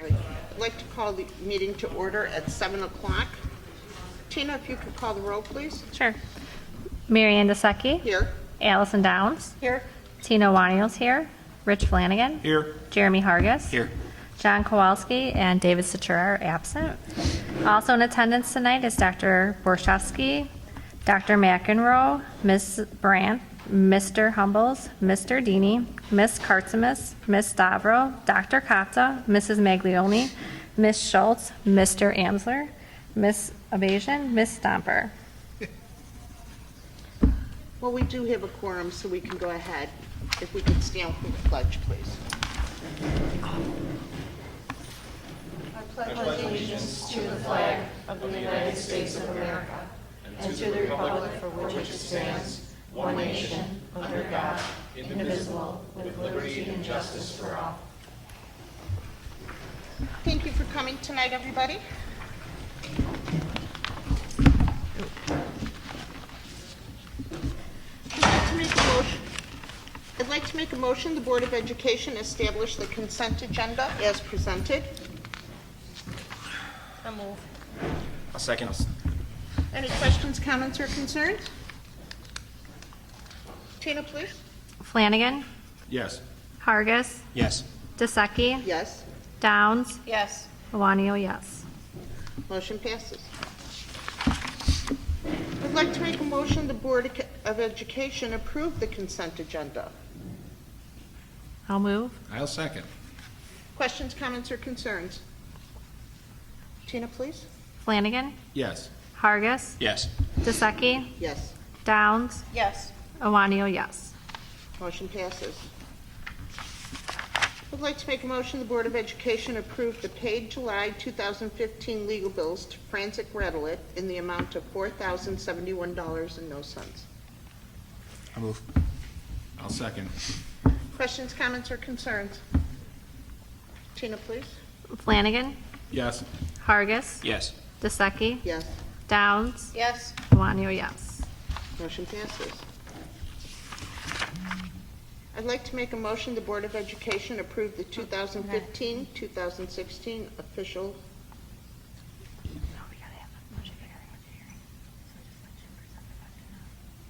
I'd like to call the meeting to order at 7 o'clock. Tina, if you could call the roll, please. Sure. Mary Ann DeSecchi. Here. Allison Downs. Here. Tina Waniels here. Rich Flanagan. Here. Jeremy Hargis. Here. John Kowalski and David Satura are absent. Also in attendance tonight is Dr. Borshowski, Dr. McEnroe, Ms. Brandt, Mr. Humbles, Mr. Dini, Ms. Kartzimus, Ms. Stavro, Dr. Kapta, Mrs. Maglioni, Ms. Schultz, Mr. Amsler, Ms. Evasion, Ms. Stomper. Well, we do have a quorum, so we can go ahead. If we could stand for the pledge, please. Thank you for coming tonight, everybody. I'd like to make a motion the Board of Education establish the consent agenda as presented. I'll move. A second. Any questions, comments, or concerns? Tina, please. Flanagan, Yes. Hargis, Yes. DeSecchi, Yes. Downs, Yes. Iwanio, yes. Motion passes. I'd like to make a motion the Board of Education approve the consent agenda. I'll move. I'll second. Questions, comments, or concerns? Tina, please. Flanagan, Yes. Hargis, Yes. DeSecchi, Yes. Downs, Yes. Iwanio, yes. Motion passes. I'd like to make a motion the Board of Education approve the paid July 2015 legal bills to Frantic Redelit in the amount of $4,071.00. I'll move. I'll second. Questions, comments, or concerns? Tina, please. Flanagan, Yes. Hargis, Yes. DeSecchi, Yes. Downs, Yes. Iwanio, yes. Motion passes. I'd like to make a motion the Board of Education approve the 2015-2016 official.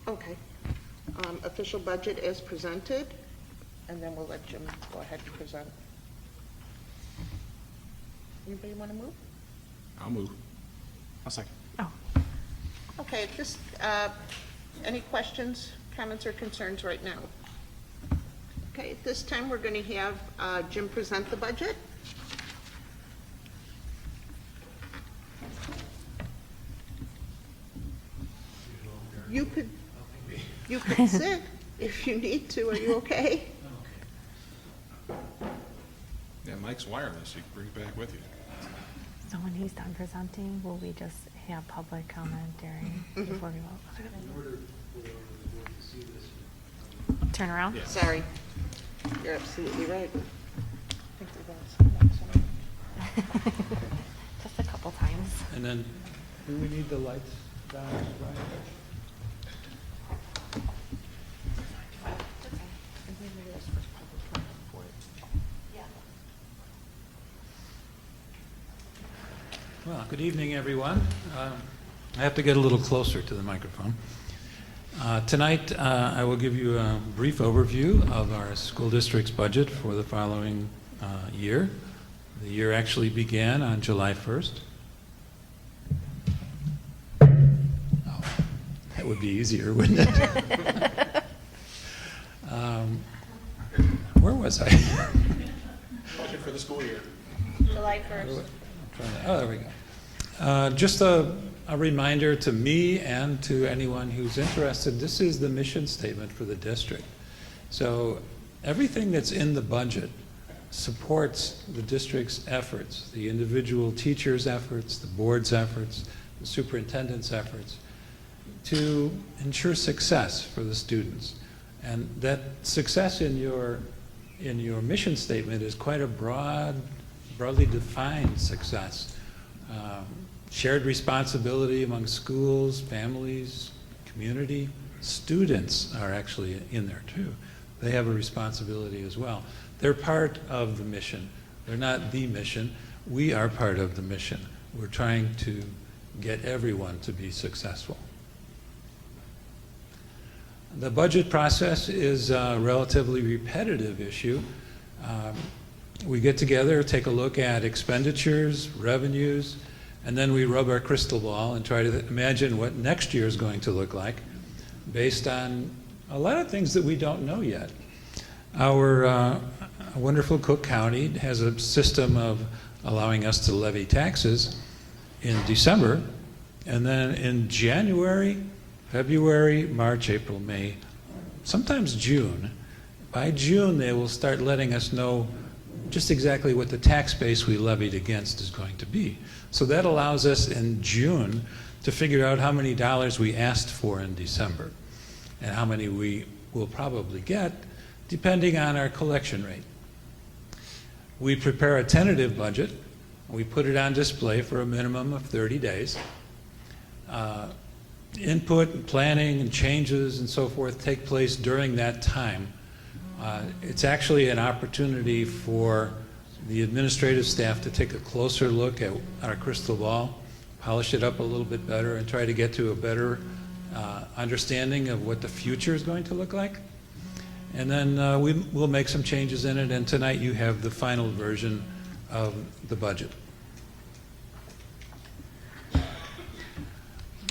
Okay. Official budget as presented, and then we'll let Jim go ahead and present. Anybody want to move? I'll move. I'll second. Oh, Okay, just, any questions, comments, or concerns right now? Okay, at this time, we're going to have Jim present the budget. You could sit if you need to. Are you okay? Yeah, Mike's wireless. You can bring it back with you. so when he's done presenting, will we just have public comment during, before we vote? Turn around? Yeah. Sorry. You're absolutely right. I think we've all seen that somewhere. Just a couple times. And then, do we need the lights down, Brian? Well, good evening, everyone. I have to get a little closer to the microphone. Tonight, I will give you a brief overview of our school district's budget for the following year. The year actually began on July 1st. Oh, that would be easier, wouldn't it? Where was I? Budget for the school year. July 1st. Oh, there we go. Just a reminder to me and to anyone who's interested, this is the mission statement for the district. So everything that's in the budget supports the district's efforts, the individual teachers' efforts, the board's efforts, the superintendent's efforts, to ensure success for the students. And that success in your mission statement is quite a broadly defined success. Shared responsibility among schools, families, community. Students are actually in there too. They have a responsibility as well. They're part of the mission. They're not the mission. We are part of the mission. We're trying to get everyone to be successful. The budget process is a relatively repetitive issue. We get together, take a look at expenditures, revenues, and then we rub our crystal ball and try to imagine what next year is going to look like based on a lot of things that we don't know yet. Our wonderful Cook County has a system of allowing us to levy taxes in December, and then in January, February, March, April, May, sometimes June. By June, they will start letting us know just exactly what the tax base we levied against is going to be. So that allows us in June to figure out how many dollars we asked for in December and how many we will probably get, depending on our collection rate. We prepare a tentative budget. We put it on display for a minimum of 30 days. Input and planning and changes and so forth take place during that time. It's actually an opportunity for the administrative staff to take a closer look at our crystal ball, polish it up a little bit better, and try to get to a better understanding of what the future is going to look like. And then we'll make some changes in it, and tonight you have the final version of the budget.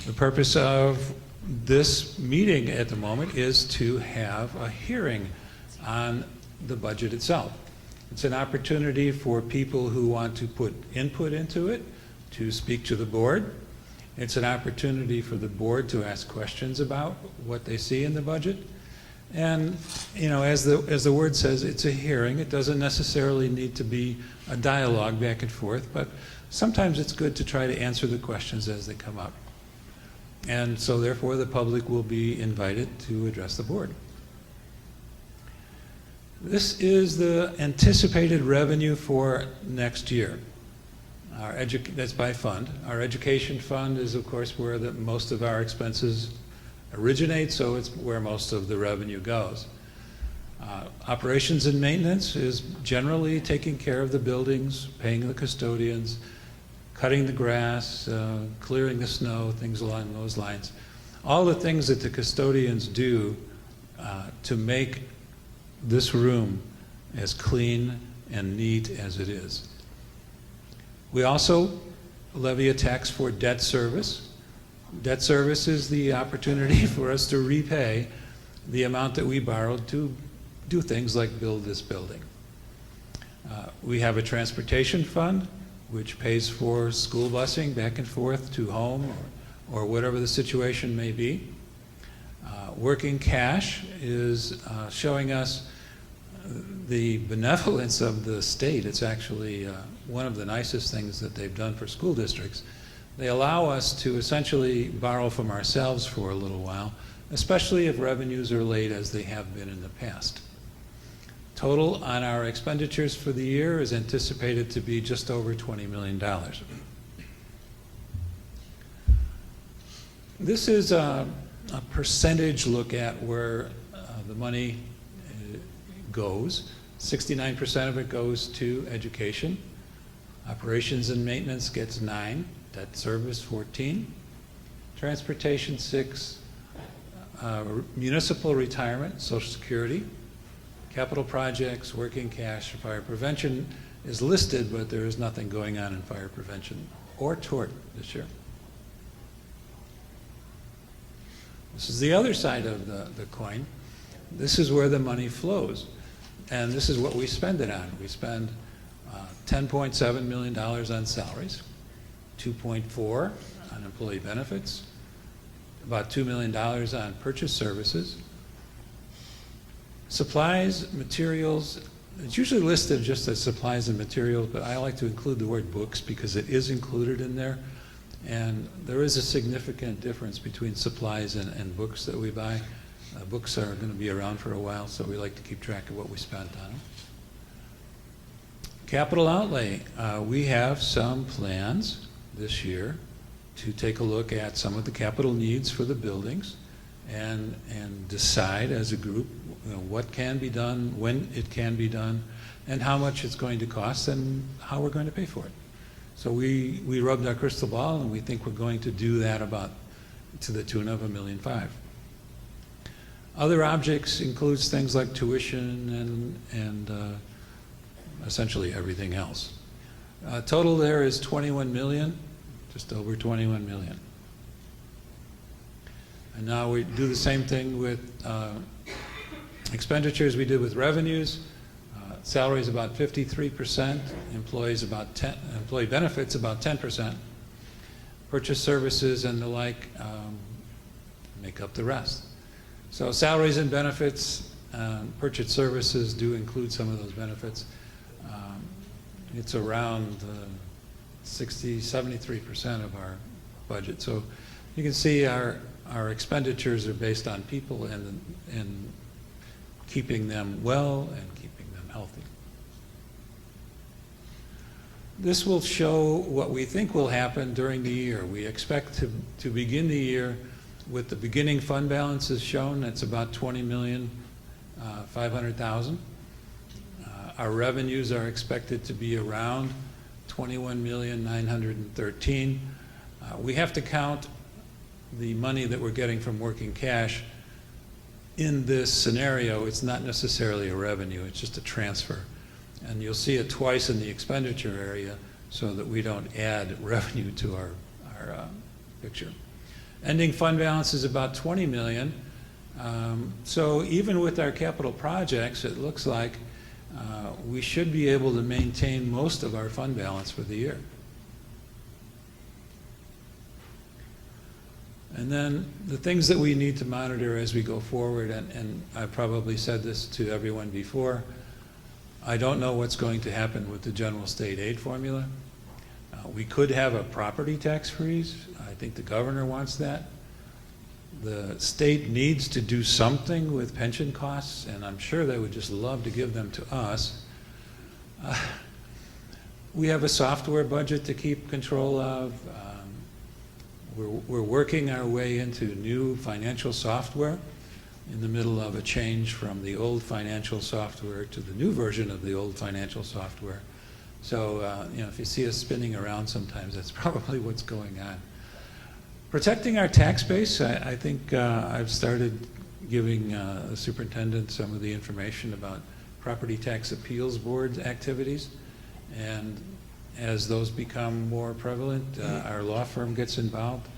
The purpose of this meeting at the moment is to have a hearing on the budget itself. It's an opportunity for people who want to put input into it to speak to the board. It's an opportunity for the board to ask questions about what they see in the budget. And, you know, as the word says, it's a hearing. It doesn't necessarily need to be a dialogue back and forth, but sometimes it's good to try to answer the questions as they come up. And so therefore the public will be invited to address the board. This is the anticipated revenue for next year. That's by fund. Our education fund is, of course, where most of our expenses originate, so it's where most of the revenue goes. Operations and maintenance is generally taking care of the buildings, paying the custodians, cutting the grass, clearing the snow, things along those lines. All the things that the custodians do to make this room as clean and neat as it is. We also levy a tax for debt service. Debt service is the opportunity for us to repay the amount that we borrowed to do things like build this building. We have a transportation fund, which pays for school busing back and forth to home or whatever the situation may be. Working cash is showing us the benevolence of the state. It's actually one of the nicest things that they've done for school districts. They allow us to essentially borrow from ourselves for a little while, especially if revenues are late as they have been in the past. Total on our expenditures for the year is anticipated to be just over $20 million. This is a percentage look at where the money goes. 69% of it goes to education. Operations and maintenance gets 9%. Debt service 14%. Transportation 6%. Municipal retirement, Social Security. Capital projects, working cash, fire prevention is listed, but there is nothing going on in fire prevention or tort this year. This is the other side of the coin. This is where the money flows. And this is what we spend it on. We spend $10.7 million on salaries, 2.4 on employee benefits, about $2 million on purchase services. Supplies, materials, it's usually listed just as supplies and materials, but I like to include the word books because it is included in there. And there is a significant difference between supplies and books that we buy. Books are going to be around for a while, so we like to keep track of what we spent on them. Capital outlay. We have some plans this year to take a look at some of the capital needs for the buildings and decide as a group what can be done, when it can be done, and how much it's going to cost and how we're going to pay for it. So we rubbed our crystal ball, and we think we're going to do that about to the tune of $1.5 million. Other objects includes things like tuition and essentially everything else. Total there is 21 million, just over 21 million. And now we do the same thing with expenditures we did with revenues. Salaries about 53%, employee benefits about 10%, purchase services and the like make up the rest. So salaries and benefits, purchase services do include some of those benefits. It's around 73% of our budget. So you can see our expenditures are based on people and keeping them well and keeping them healthy. This will show what we think will happen during the year. We expect to begin the year with the beginning fund balances shown. That's about $20,500,000. Our revenues are expected to be around $21,913,000. We have to count the money that we're getting from working cash. In this scenario, it's not necessarily a revenue, it's just a transfer. And you'll see it twice in the expenditure area so that we don't add revenue to our picture. Ending fund balance is about 20 million. So even with our capital projects, it looks like we should be able to maintain most of our fund balance for the year. And then the things that we need to monitor as we go forward, and I've probably said this to everyone before, I don't know what's going to happen with the general state aid formula. We could have a property tax freeze. I think the governor wants that. The state needs to do something with pension costs, and I'm sure they would just love to give them to us. We have a software budget to keep control of. We're working our way into new financial software in the middle of a change from the old financial software to the new version of the old financial software. So, if you see us spinning around sometimes, that's probably what's going on. Protecting our tax base, I think I've started giving the superintendent some of the information about property tax appeals board activities. And as those become more prevalent, our law firm gets involved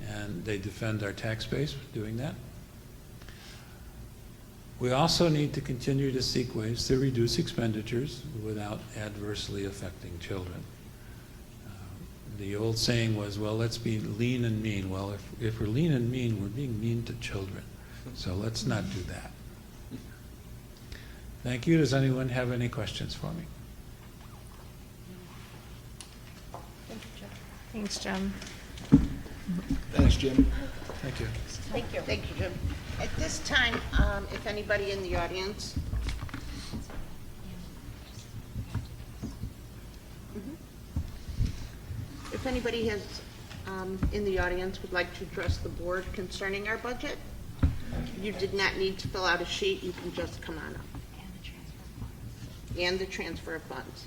and they defend our tax base doing that. We also need to continue to seek ways to reduce expenditures without adversely affecting children. The old saying was, well, let's be lean and mean. Well, if we're lean and mean, we're being mean to children. So let's not do that. Thank you. Does anyone have any questions for me? Thanks, Jim. Thanks, Jim. Thank you. Thank you. Thank you, Jim. At this time, if anybody in the audience. If anybody has, in the audience would like to address the board concerning our budget, you did not need to fill out a sheet. You can just come on up. And the transfer of funds.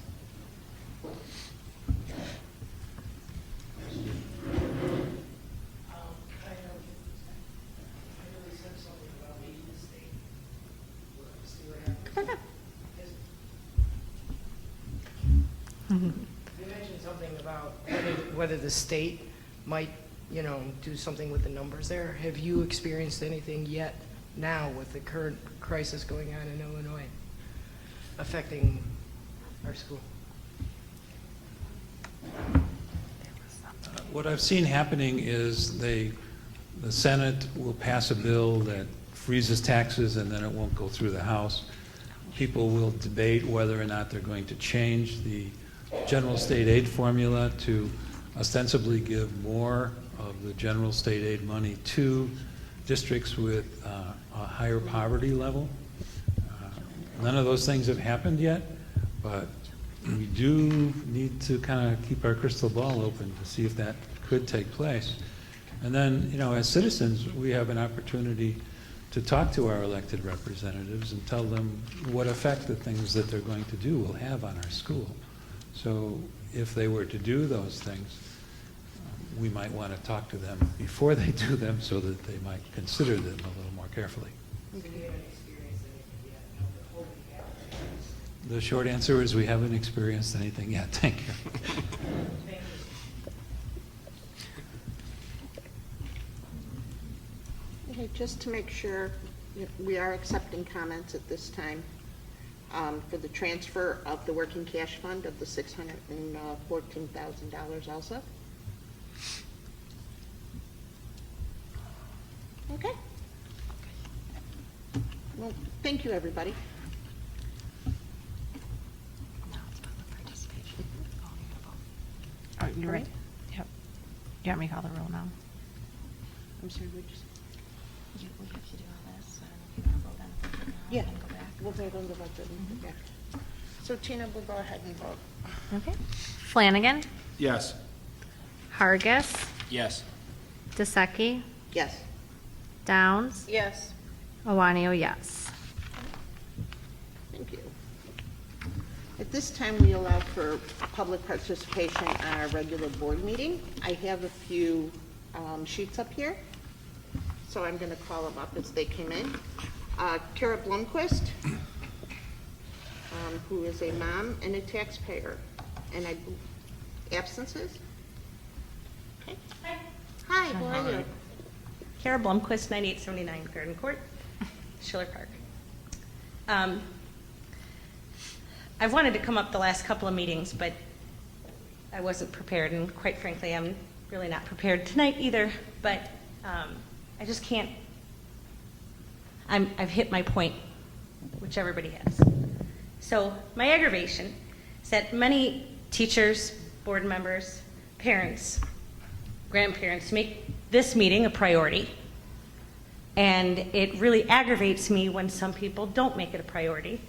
Come on up. You mentioned something about whether the state might, do something with the numbers there. Have you experienced anything yet now with the current crisis going on in Illinois affecting our school? What I've seen happening is the Senate will pass a bill that freezes taxes and then it won't go through the House. People will debate whether or not they're going to change the general state aid formula to ostensibly give more of the general state aid money to districts with a higher poverty level. None of those things have happened yet, but we do need to kind of keep our crystal ball open to see if that could take place. And then, as citizens, we have an opportunity to talk to our elected representatives and tell them what effect the things that they're going to do will have on our school. So if they were to do those things, we might want to talk to them before they do them so that they might consider them a little more carefully. The short answer is we haven't experienced anything yet. Thank you. Okay, just to make sure, we are accepting comments at this time for the transfer of the working cash fund of the $614,000 also. Okay. Well, thank you, everybody. You're right. Yep. You want me to call the roll now? I'm sorry, would you say? We have to do all this, so if you want to vote on it now, Yeah, and go back. we'll vote on the budget. Yeah. So Tina will go ahead and vote. Okay. Flanagan, Yes. Hargis, Yes. DeSecchi, Yes. Downs, Yes. Awanio, yes. Thank you. At this time, we allow for public participation on our regular board meeting. I have a few sheets up here, so I'm going to call them up as they came in. Kara Blomquist, who is a mom and a taxpayer, and absences? Okay. Hi, how are you? Kara Blomquist, 9879 Garden Court, Schiller Park. I've wanted to come up the last couple of meetings, but I wasn't prepared, and quite frankly, I'm really not prepared tonight either, but I just can't, I've hit my point, which everybody has. So my aggravation is that many teachers, board members, parents, grandparents make this meeting a priority, and it really aggravates me when some people don't make it a priority.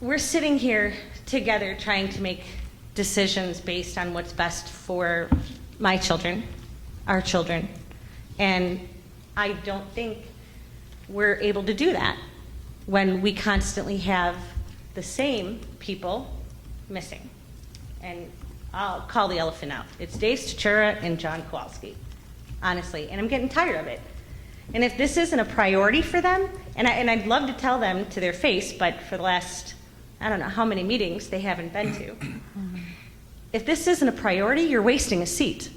We're sitting here together trying to make decisions based on what's best for my children, our children, and I don't think we're able to do that when we constantly have the same people missing. And I'll call the elephant out. It's Dave Stachura and John Kowalski, honestly, and I'm getting tired of it. And if this isn't a priority for them, and I'd love to tell them to their face, but for the last, I don't know how many meetings they haven't been to. If this isn't a priority, you're wasting a seat.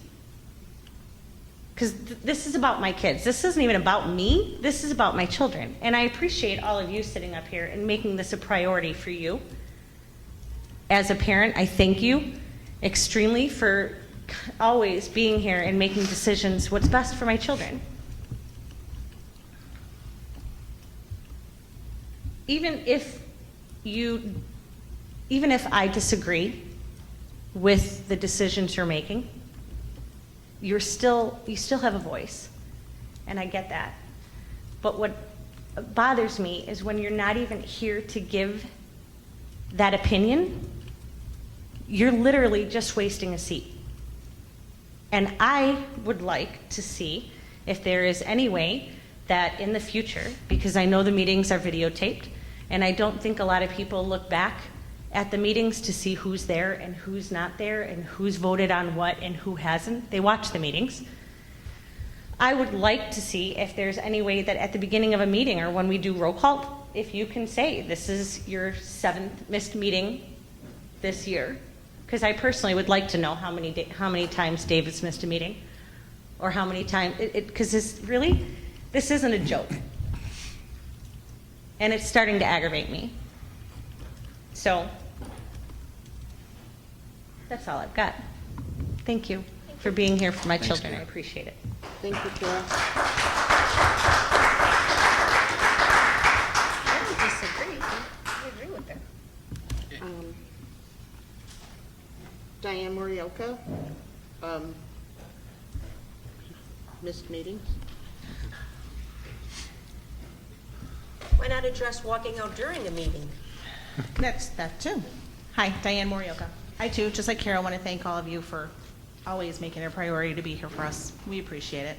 Because this is about my kids. This isn't even about me. This is about my children. And I appreciate all of you sitting up here and making this a priority for you. As a parent, I thank you extremely for always being here and making decisions what's best for my children. Even if I disagree with the decisions you're making, you still have a voice, and I get that. But what bothers me is when you're not even here to give that opinion, you're literally just wasting a seat. And I would like to see if there is any way that in the future, because I know the meetings are videotaped, and I don't think a lot of people look back at the meetings to see who's there and who's not there and who's voted on what and who hasn't. They watch the meetings. I would like to see if there's any way that at the beginning of a meeting or when we do roll call, if you can say this is your 7th missed meeting this year, because I personally would like to know how many times David's missed a meeting, or how many times, because this isn't a joke. And it's starting to aggravate me. So, that's all I've got. Thank you for being here for my children. I appreciate it. Thank you, Kara. I don't disagree. I agree with her. Diane Morioka, missed meetings. Why not address walking out during a meeting? That's that too. Hi, Diane Morioka. I too, just like Carol, want to thank all of you for always make it a priority to be here for us. We appreciate it.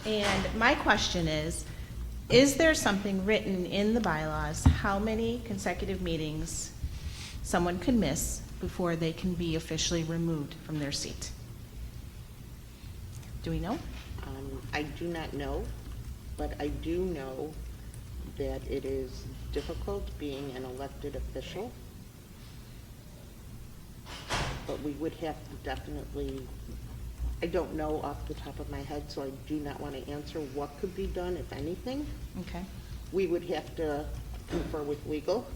And my question is there something written in the bylaws, how many consecutive meetings someone could miss before they can be officially removed from their seat? Do we know? I do not know, but I do know that it is difficult being an elected official. But we would have to definitely, I don't know off the top of my head, so I do not want to answer what could be done, if anything. Okay. We would have to confer with legal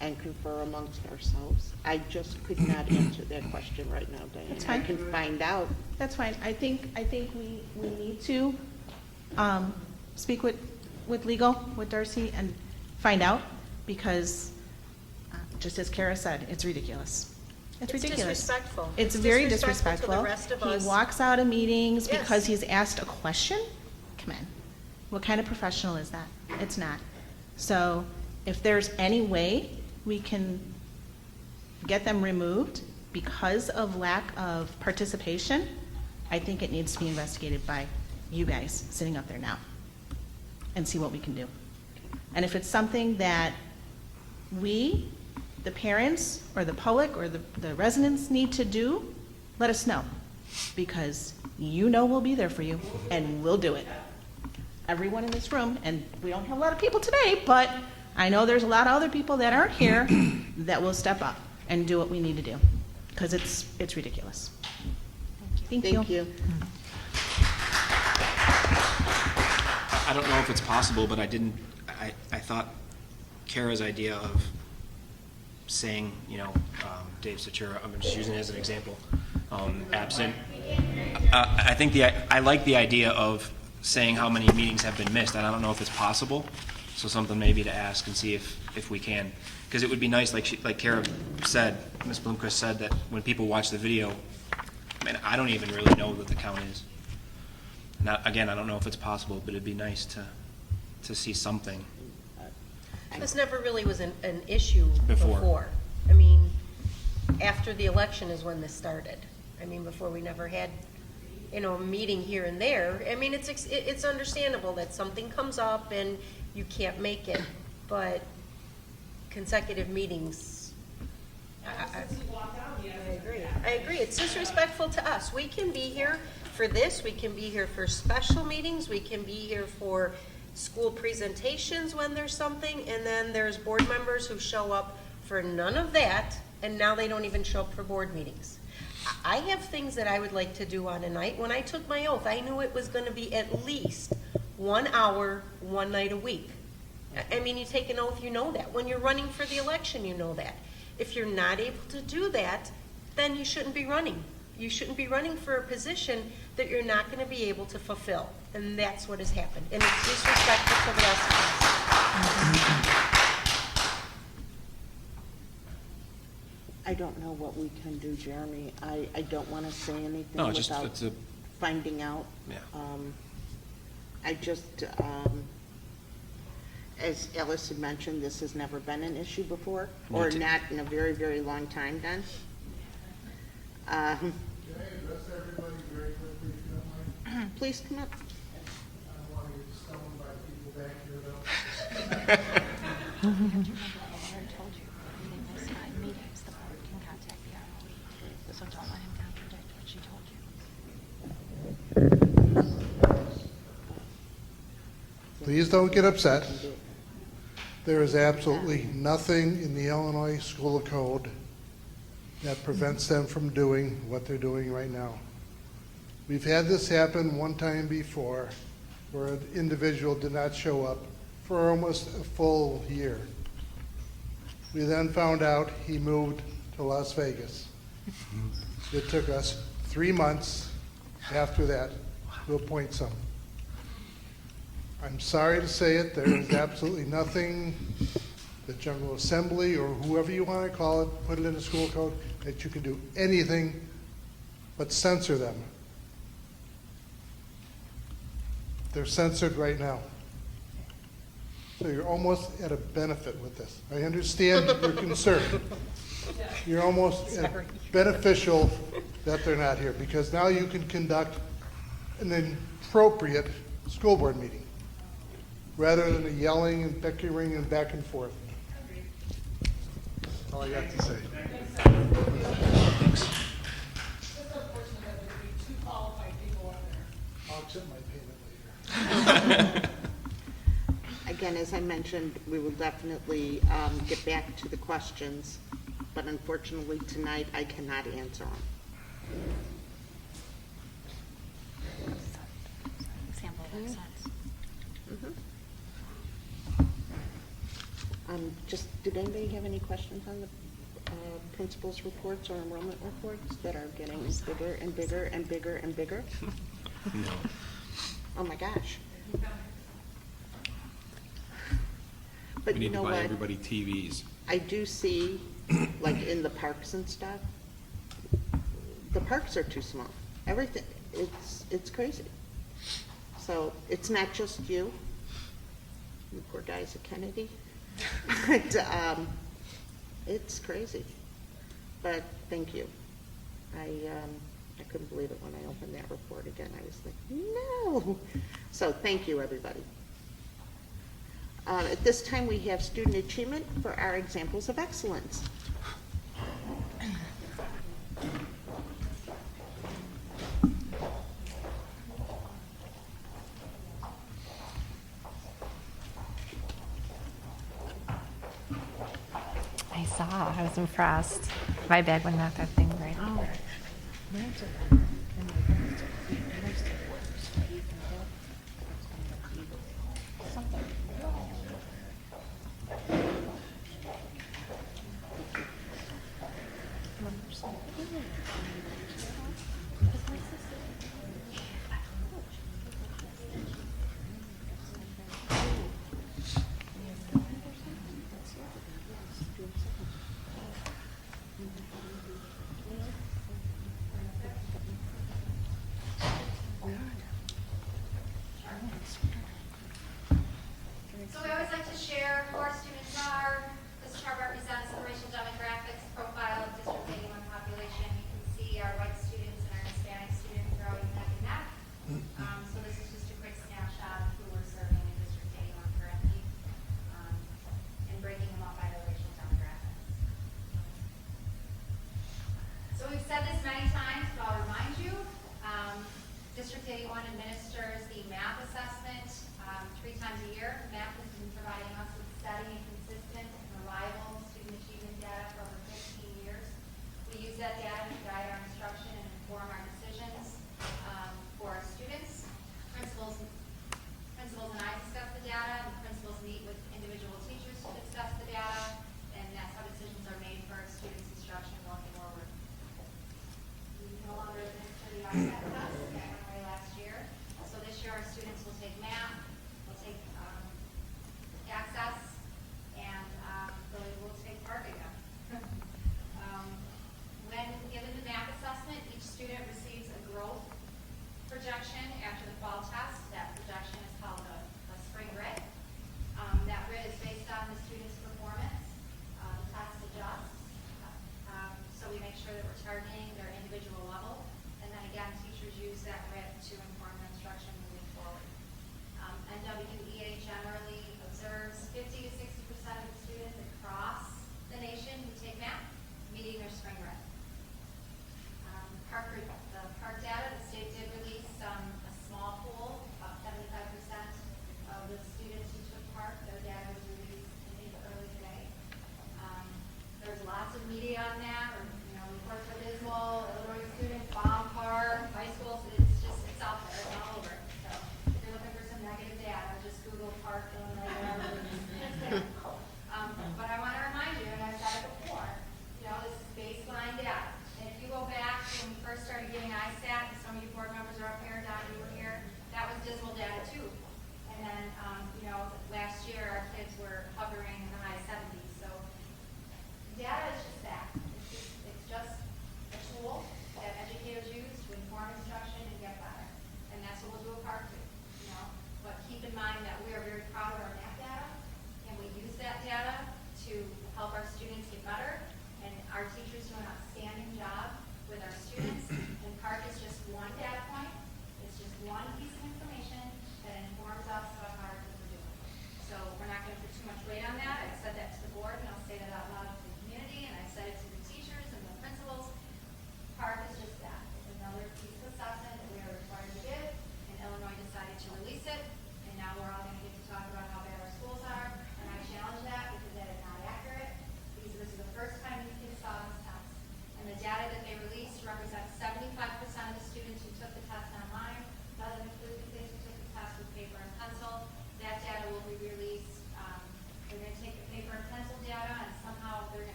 and confer amongst ourselves. I just could not answer that question right now, Diane. That's fine. I can find out. That's fine. I think we need to speak with legal, with Darcy, and find out, because just as Kara said, it's ridiculous. It's ridiculous. Disrespectful. It's very disrespectful. To the rest of us. He walks out of meetings Yes. because he's asked a question? Come on. What kind of professional is that? It's not. So if there's any way we can get them removed because of lack of participation, I think it needs to be investigated by you guys sitting up there now and see what we can do. And if it's something that we, the parents or the public or the residents need to do, let us know, because you know we'll be there for you and we'll do it. Everyone in this room, and we don't have a lot of people today, but I know there's a lot of other people that aren't here that will step up and do what we need to do, because it's ridiculous. Thank you. Thank you. I don't know if it's possible, but I thought Kara's idea of saying, Dave Satura, I'm just using it as an example, absent. I like the idea of saying how many meetings have been missed, and I don't know if it's possible, so something maybe to ask and see if we can. Because it would be nice, like Kara said, Ms. Bloomquist said, that when people watch the video, I don't even really know what the count is. Again, I don't know if it's possible, but it'd be nice to see something. This never really was an issue Before. before. I mean, after the election is when this started. I mean, before we never had, a meeting here and there. I mean, it's understandable that something comes up and you can't make it, but consecutive meetings, I agree. I agree. It's disrespectful to us. We can be here for this. We can be here for special meetings. We can be here for school presentations when there's something, and then there's board members who show up for none of that, and now they don't even show up for board meetings. I have things that I would like to do on a night. When I took my oath, I knew it was going to be at least 1 hour, one night a week. I mean, you take an oath, you know that. When you're running for the election, you know that. If you're not able to do that, then you shouldn't be running. You shouldn't be running for a position that you're not going to be able to fulfill. And that's what has happened. And it's disrespectful to the rest of us. I don't know what we can do, Jeremy. I don't want to say anything No, just without it's a finding out. yeah. I just, as Alice had mentioned, this has never been an issue before, or not in a very, very long time then. Can I address everybody very quickly, if you don't mind? Please come up. I don't want to get stoned by people back here, though. I already told you, if they miss 5 meetings, the board can contact the ROE. So don't let him contradict what she told you. Please don't get upset. There is absolutely nothing in the Illinois School of Code that prevents them from doing what they're doing right now. We've had this happen one time before where an individual did not show up for almost a full year. We then found out he moved to Las Vegas. It took us 3 months after that to appoint someone. I'm sorry to say it, there is absolutely nothing the General Assembly or whoever you want to call it, put it in the school code, that you can do anything but censor them. They're censored right now. So you're almost at a benefit with this. I understand your concern. You're almost at a beneficial that they're not here, because now you can conduct an appropriate school board meeting, rather than the yelling and bickering and back and forth. That's all I got to say. I'll accept my payment later. Again, as I mentioned, we will definitely get back to the questions, but unfortunately tonight I cannot answer them. Sample of accents. Did anybody have any questions on the principals' reports or enrollment reports that are getting bigger and bigger and bigger and bigger? No. Oh my gosh. We But you need to know buy what? everybody TVs. I do see, like in the parks and stuff, the parks are too small. Everything, it's crazy. So it's not just you poor guys at Kennedy. But, it's crazy. But thank you. I couldn't believe it when I opened that report again. I was like, no. So thank you, everybody. At this time, we have student achievement for our examples of excellence. I saw, I was impressed. My bag would knock that thing right over. So we always like to share who our students are. This chart represents the racial demographics profile of District 81 population. You can see our white students and our Hispanic students are always neck and neck. So this is just a quick snapshot of who we're serving in District 81 currently, and breaking them up by the racial demographics. So we've said this many times, but I'll remind you. District 81 administers the math assessment 3 times a year. Math has been providing us with steady and consistent and reliable student achievement data for over 15 years. We use that data to guide our instruction and inform our decisions for our students. Principals and I discuss the data, and principals meet with individual teachers to discuss the data, and that's how decisions are made for our students' instruction going forward. We no longer administer the ISAT test. That went away last year. So this year, our students will take math, will take access, and they will take park again. When given the math assessment, each student receives a growth projection after the fall test. That projection is called a spring grid. That grid is based on the student's performance. The test adjusts. So we make sure that we're targeting their individual level. And then again, teachers use that grid to inform their instruction moving forward. NWEA generally observes 50 to 60% of the students across the nation who take math meeting their spring grid. The park data, the state did release a small pool, about 75% of the students who took park. Their data was released early today. There's lots of media on that, or reports for Dismal, Illinois students, Baum Park, high schools. It's out there, it's all over. So if you're looking for some negative data, just Google Park, Illinois, wherever it is. It's there. But I want to remind you, and I've said it before, this is baseline data. And if you go back when we first started getting ISAT, and some of you board members are up here, Don, you were here, that was Dismal data too. And then, last year our kids were hovering in the high 70s. So data is just that. It's just a tool.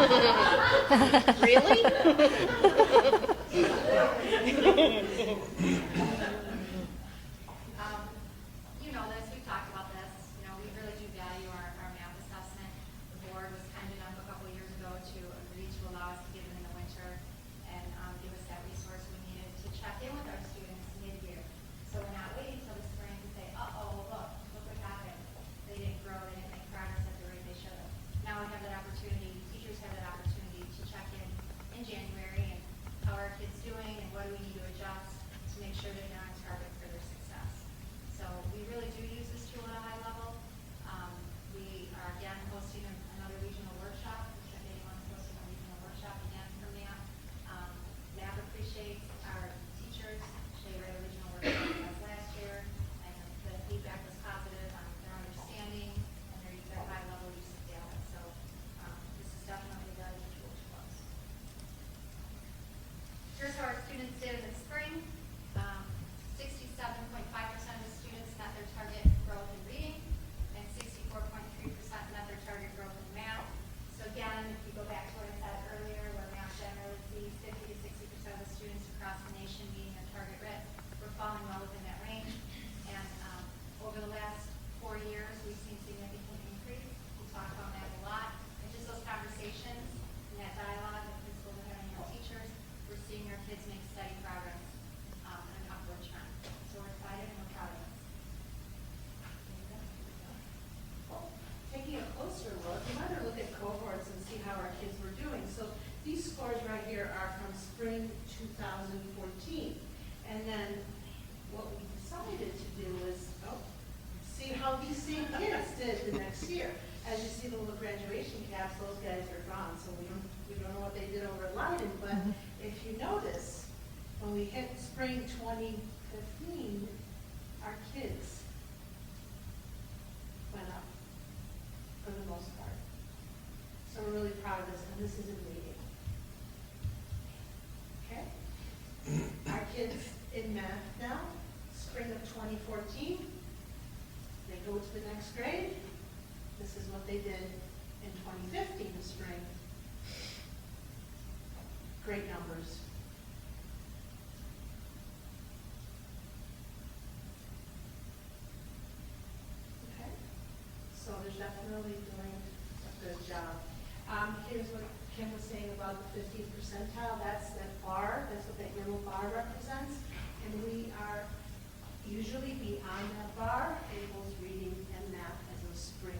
Really? You know this, we've talked about this, you know, we really do value our math assessment. The board was kind enough a couple of years ago to agree to allow us to give them in the winter and give us that resource we needed to check in with our students mid-year. So we're not waiting till the spring to say, look what happened. They didn't grow, they didn't make progress at the rate they should have. Now we have that opportunity, teachers have that opportunity to check in January and how are our kids doing and what do we need to adjust to make sure that they're on target for their success. So we really do use this tool at a high level. We are again hosting another regional workshop. Mr. Damon's hosting a regional workshop again for math. Math appreciates our teachers. They ran a regional workshop with us last year, and the feedback was positive on their understanding and their high level use of data. So this is definitely a valuable tool to us. Here's how our students did in the spring. 67.5% of the students met their target growth in reading, and 64.3% met their target growth in math. So again, if you go back to what I said earlier, where math generally sees 50 to 60% of the students across the nation meeting their target rate, we're falling well within that range. And over the last 4 years, we've seen significant increase. We talk about that a lot. And just those conversations and that dialogue that principals are having with teachers, we're seeing our kids make steady progress on an upward trend. So we're excited and we're proud of this. Taking a closer look, you might look at cohorts and see how our kids were doing. So these scores right here are from spring 2014. And then what we decided to do was see how these same kids did the next year. As you see the little graduation caps, those guys are gone, so we don't know what they did over at Leiden. But if you notice, when we hit spring 2015, our kids went up for the most part. So we're really proud of this, and this is in reading. Okay? Our kids in math now, spring of 2014, they go to the next grade. This is what they did in 2015, the spring. Great numbers. Okay? So there's definitely doing a good job. Here's what Kim was saying about the 50th percentile. That's that bar. That's what that yellow bar represents. And we are usually beyond that bar, Abel's reading and math as of spring 20.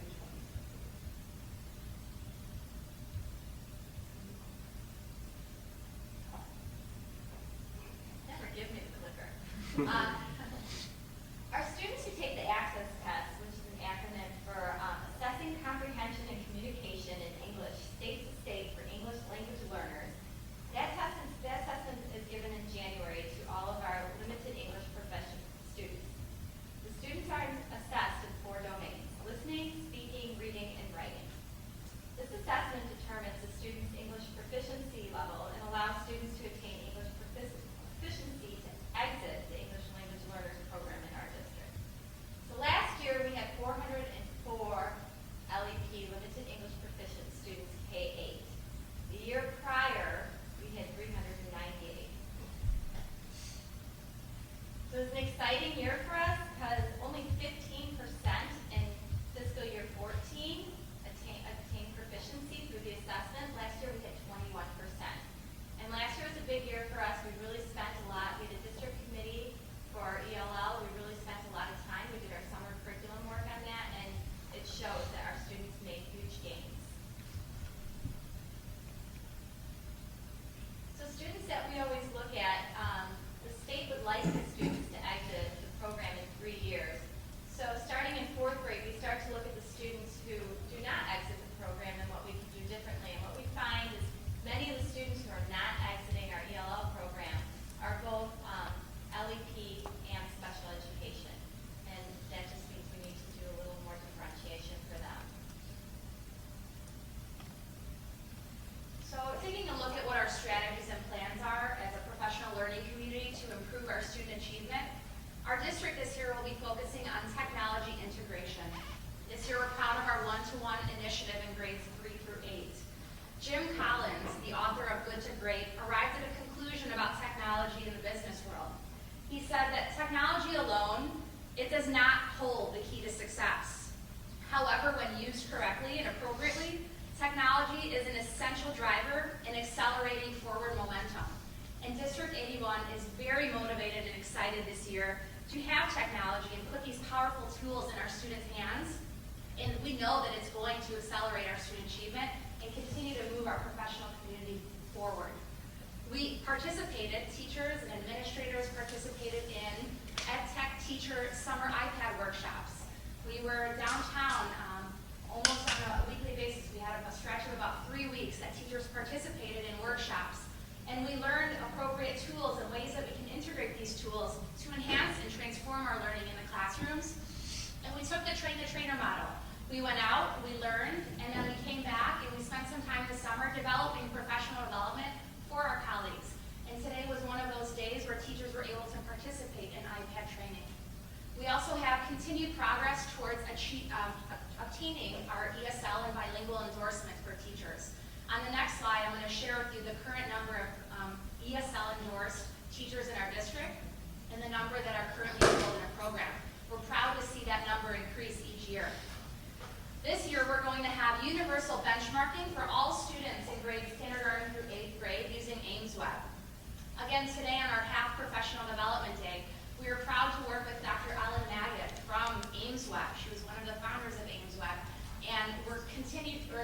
Never give me the clicker. Our students who take the Access Test, which is an acronym for Assessing Comprehension and Communication in English, state to state for English language learners, that assessment is given in January to all of our limited English profession students. The students are assessed in 4 domains: listening, speaking, reading, and writing. This assessment determines the student's English proficiency level and allows students to attain English proficiency to exit the English language learners program in our district. So last year we had 404 LEP, limited English proficient students, K-8. The year prior, we had 398. So it's an exciting year for us because only 15% in fiscal year 14 attained proficiency through the assessment. Last year we had 21%. And last year was a big year for us. We really spent a lot. We had a district committee for our ELL. We really spent a lot of time. We did our summer curriculum work on that, and it shows that our students made huge gains. So students that we always look at, the state would like the students to exit the program in 3 years. So starting in 4th grade, we start to look at the students who do not exit the program and what we can do differently. And what we find is many of the students who are not exiting our ELL program are both LEP and special education. And that just means we need to do a little more differentiation for them. So taking a look at what our strategies and plans are as a professional learning community to improve our student achievement, our district this year will be focusing on technology integration. This year we're proud of our one-to-one initiative in grades 3 through 8. Jim Collins, the author of Good to Great, arrived at a conclusion about technology in the business world. He said that technology alone, it does not hold the key to success. However, when used correctly and appropriately, technology is an essential driver in accelerating forward momentum. And District 81 is very motivated and excited this year to have technology and put these powerful tools in our students' hands. And we know that it's going to accelerate our student achievement and continue to move our professional community forward. We participated, teachers and administrators participated in EdTech Teacher Summer iPad workshops. We were downtown almost on a weekly basis. We had a stretch of about 3 weeks that teachers participated in workshops. And we learned appropriate tools and ways that we can integrate these tools to enhance and transform our learning in the classrooms. And we took the train-the-trainer model. We went out, we learned, and then we came back and we spent some time this summer developing professional development for our colleagues. And today was one of those days where teachers were able to participate in iPad training. We also have continued progress towards obtaining our ESL and bilingual endorsement for teachers. On the next slide, I'm going to share with you the current number of ESL endorsed teachers in our district and the number that are currently enrolled in a program. We're proud to see that number increase each year. This year, we're going to have universal benchmarking for all students in grades kindergarten through 8th grade using AIMSweb. Again, today on our half professional development day, we are proud to work with Dr. Ellen Maggot from AIMSweb. She was one of the founders of AIMSweb. And we're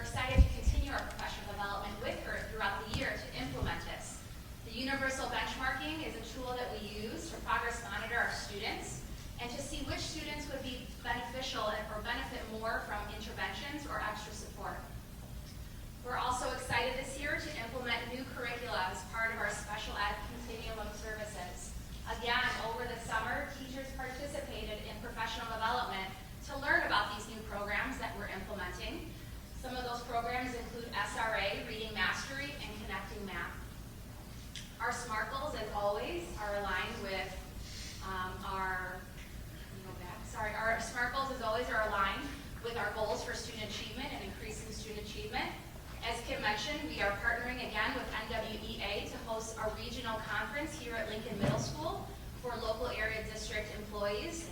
excited to continue our professional development with her throughout the year to implement this. The universal benchmarking is a tool that we use to progress monitor our students and to see which students would be beneficial or benefit more from interventions or extra support. We're also excited this year to implement new curricula as part of our special ed continuum of services. Again, over the summer, teachers participated in professional development to learn about these new programs that we're implementing. Some of those programs include SRA, Reading Mastery, and Connecting Math. Our SMART goals, as always, are aligned with our SMART goals, as always, are aligned with our goals for student achievement and increasing student achievement. As Kim mentioned, we are partnering again with NWEA to host a regional conference here at Lincoln Middle School for local area district employees,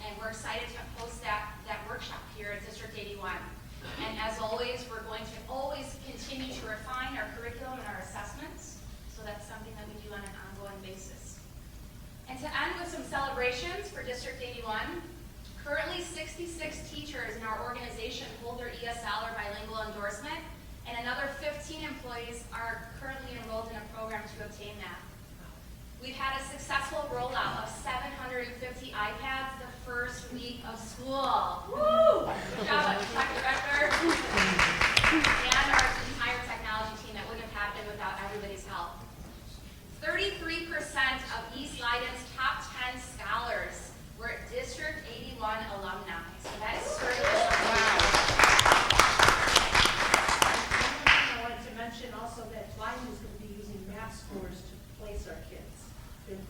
and we're excited to host that workshop here at District 81. And as always, we're going to always continue to refine our curriculum and our assessments, so that's something that we do on an ongoing basis. And to end with some celebrations for District 81, currently 66 teachers in our organization hold their ESL or bilingual endorsement, and another 15 employees are currently enrolled in a program to obtain that. We've had a successful rollout of 750 iPads the first week of school. Woo! Good job, Tech Director. And our entire technology team. That wouldn't have happened without everybody's help. 33% of East Leiden's top 10 scholars were District 81 alumni. So that is certainly I wanted to mention also that Leiden is going to be using math scores to place our kids.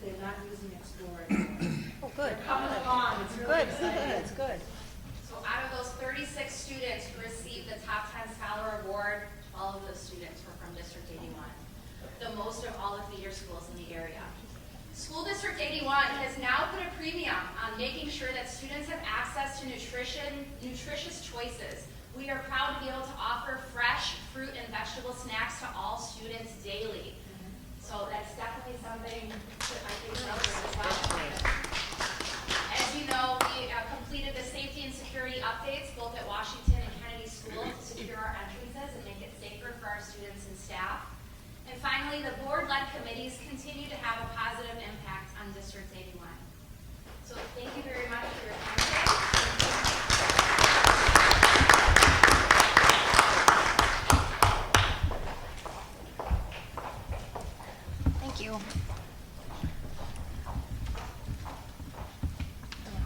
They're not using Explorer anymore. Oh, good. They're coming along, it's really exciting. That's good. So out of those 36 students who received the Top 10 Scholar Award, 12 of those students were from District 81, the most of all of theater schools in the area. School District 81 has now put a premium on making sure that students have access to nutritious choices. We are proud to be able to offer fresh fruit and vegetable snacks to all students daily. So that's definitely something that I think is relevant as well. As you know, we completed the safety and security updates both at Washington and Kennedy School to secure our entrances and make it safer for our students and staff. And finally, the board-led committees continue to have a positive impact on District 81. So thank you very much for your time today. Thank you.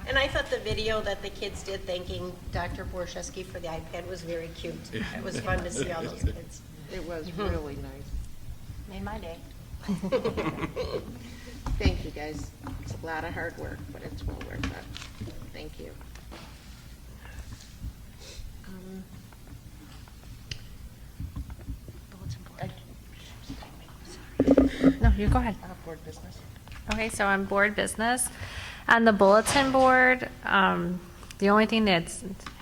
And I thought the video that the kids did thanking Dr. Borszewski for the iPad was very cute. It was fun to see all those kids. It was really nice. Made my day. Thank you, guys. It's a lot of hard work, but it's well worth it. Thank you. you go ahead. Board business. Okay, so on board business, on the bulletin board, the only thing that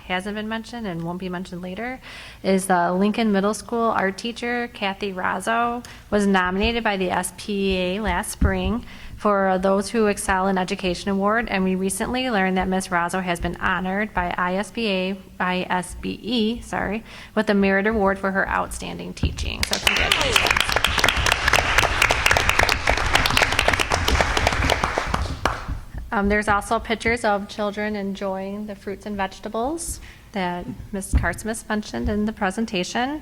hasn't been mentioned and won't be mentioned later is the Lincoln Middle School art teacher, Kathy Razzo, was nominated by the SPEA last spring for Those Who Excel in Education Award, and we recently learned that Ms. Razzo has been honored by ISBE, with the Merit Award for her outstanding teaching. So congratulations. There's also pictures of children enjoying the fruits and vegetables that Ms. Cartsmith mentioned in the presentation.